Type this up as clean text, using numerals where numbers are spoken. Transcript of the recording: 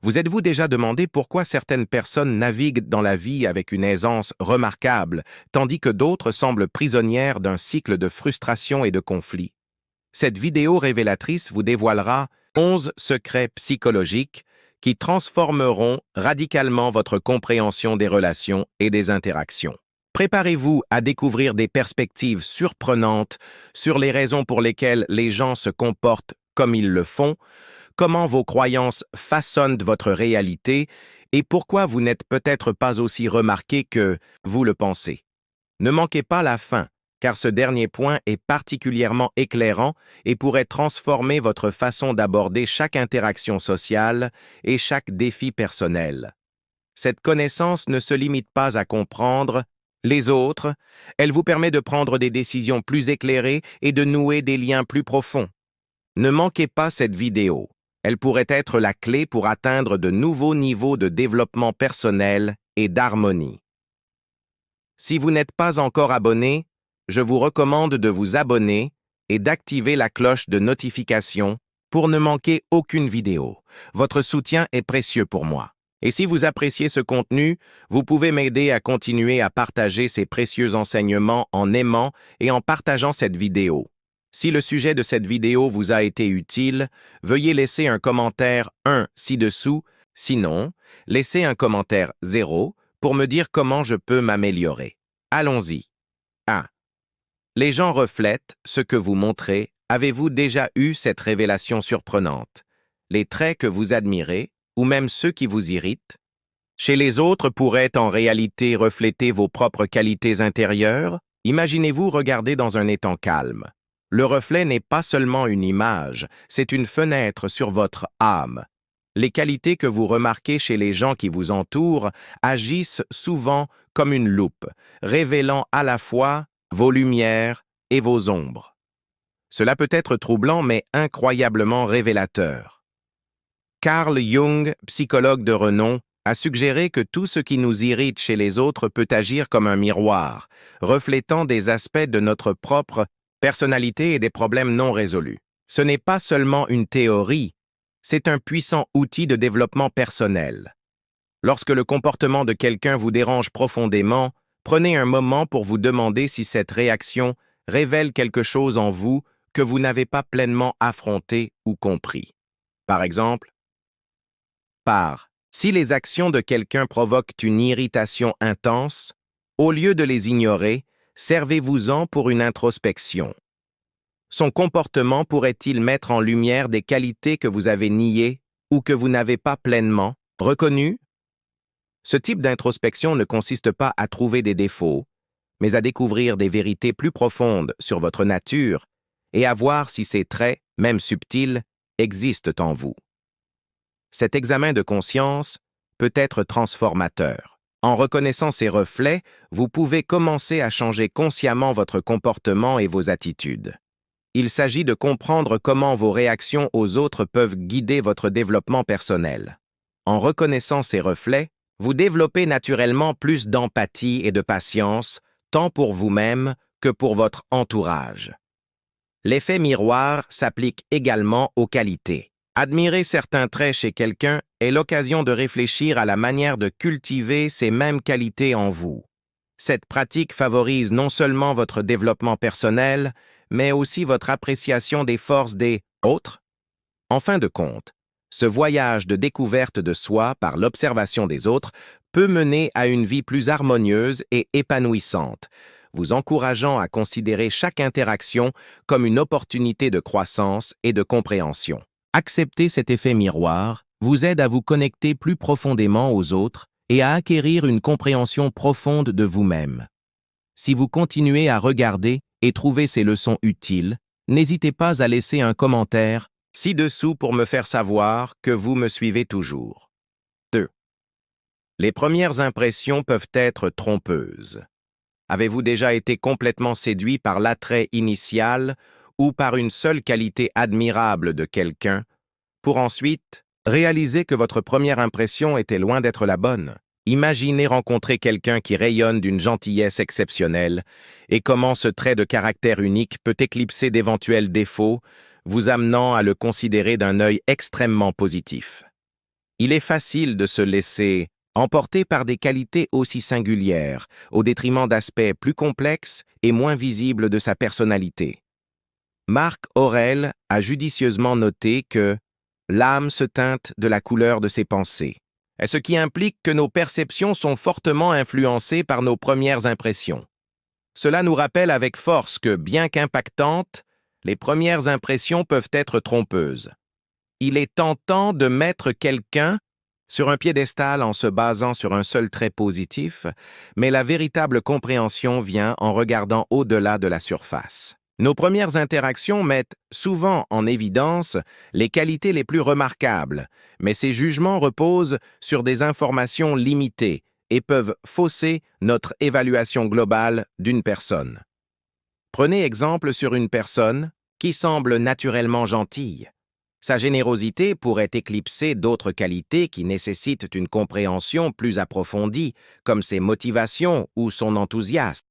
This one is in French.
Vous êtes-vous déjà demandé pourquoi certaines personnes naviguent dans la vie avec une aisance remarquable, tandis que d'autres semblent prisonnières d'un cycle de frustration et de conflits? Cette vidéo révélatrice vous dévoilera 11 secrets psychologiques qui transformeront radicalement votre compréhension des relations et des interactions. Préparez-vous à découvrir des perspectives surprenantes sur les raisons pour lesquelles les gens se comportent comme ils le font, comment vos croyances façonnent votre réalité et pourquoi vous n'êtes peut-être pas aussi remarqué que vous le pensez. Ne manquez pas la fin, car ce dernier point est particulièrement éclairant et pourrait transformer votre façon d'aborder chaque interaction sociale et chaque défi personnel. Cette connaissance ne se limite pas à comprendre les autres, elle vous permet de prendre des décisions plus éclairées et de nouer des liens plus profonds. Ne manquez pas cette vidéo. Elle pourrait être la clé pour atteindre de nouveaux niveaux de développement personnel et d'harmonie. Si vous n'êtes pas encore abonné, je vous recommande de vous abonner et d'activer la cloche de notification pour ne manquer aucune vidéo. Votre soutien est précieux pour moi. Et si vous appréciez ce contenu, vous pouvez m'aider à continuer à partager ces précieux enseignements en aimant et en partageant cette vidéo. Si le sujet de cette vidéo vous a été utile, veuillez laisser un commentaire 1 ci-dessous, sinon, laissez un commentaire 0 pour me dire comment je peux m'améliorer. Allons-y. 1. Les gens reflètent ce que vous montrez. Avez-vous déjà eu cette révélation surprenante? Les traits que vous admirez, ou même ceux qui vous irritent, chez les autres pourraient en réalité refléter vos propres qualités intérieures? Imaginez-vous regarder dans un étang calme. Le reflet n'est pas seulement une image, c'est une fenêtre sur votre âme. Les qualités que vous remarquez chez les gens qui vous entourent agissent souvent comme une loupe, révélant à la fois vos lumières et vos ombres. Cela peut être troublant mais incroyablement révélateur. Carl Jung, psychologue de renom, a suggéré que tout ce qui nous irrite chez les autres peut agir comme un miroir, reflétant des aspects de notre propre personnalité et des problèmes non résolus. Ce n'est pas seulement une théorie, c'est un puissant outil de développement personnel. Lorsque le comportement de quelqu'un vous dérange profondément, prenez un moment pour vous demander si cette réaction révèle quelque chose en vous que vous n'avez pas pleinement affronté ou compris. Par exemple, si les actions de quelqu'un provoquent une irritation intense, au lieu de les ignorer, servez-vous-en pour une introspection. Son comportement pourrait-il mettre en lumière des qualités que vous avez niées ou que vous n'avez pas pleinement reconnues? Ce type d'introspection ne consiste pas à trouver des défauts, mais à découvrir des vérités plus profondes sur votre nature et à voir si ces traits, même subtils, existent en vous. Cet examen de conscience peut être transformateur. En reconnaissant ces reflets, vous pouvez commencer à changer consciemment votre comportement et vos attitudes. Il s'agit de comprendre comment vos réactions aux autres peuvent guider votre développement personnel. En reconnaissant ces reflets, vous développez naturellement plus d'empathie et de patience, tant pour vous-même que pour votre entourage. L'effet miroir s'applique également aux qualités. Admirer certains traits chez quelqu'un est l'occasion de réfléchir à la manière de cultiver ces mêmes qualités en vous. Cette pratique favorise non seulement votre développement personnel, mais aussi votre appréciation des forces des autres. En fin de compte, ce voyage de découverte de soi par l'observation des autres peut mener à une vie plus harmonieuse et épanouissante, vous encourageant à considérer chaque interaction comme une opportunité de croissance et de compréhension. Accepter cet effet miroir vous aide à vous connecter plus profondément aux autres et à acquérir une compréhension profonde de vous-même. Si vous continuez à regarder et trouver ces leçons utiles, n'hésitez pas à laisser un commentaire ci-dessous pour me faire savoir que vous me suivez toujours. 2. Les premières impressions peuvent être trompeuses. Avez-vous déjà été complètement séduit par l'attrait initial ou par une seule qualité admirable de quelqu'un, pour ensuite réaliser que votre première impression était loin d'être la bonne? Imaginez rencontrer quelqu'un qui rayonne d'une gentillesse exceptionnelle et comment ce trait de caractère unique peut éclipser d'éventuels défauts, vous amenant à le considérer d'un œil extrêmement positif. Il est facile de se laisser emporter par des qualités aussi singulières, au détriment d'aspects plus complexes et moins visibles de sa personnalité. Marc Aurèle a judicieusement noté que l'âme se teinte de la couleur de ses pensées, ce qui implique que nos perceptions sont fortement influencées par nos premières impressions. Cela nous rappelle avec force que, bien qu'impactantes, les premières impressions peuvent être trompeuses. Il est tentant de mettre quelqu'un sur un piédestal en se basant sur un seul trait positif, mais la véritable compréhension vient en regardant au-delà de la surface. Nos premières interactions mettent souvent en évidence les qualités les plus remarquables, mais ces jugements reposent sur des informations limitées et peuvent fausser notre évaluation globale d'une personne. Prenez exemple sur une personne qui semble naturellement gentille. Sa générosité pourrait éclipser d'autres qualités qui nécessitent une compréhension plus approfondie, comme ses motivations ou son enthousiasme.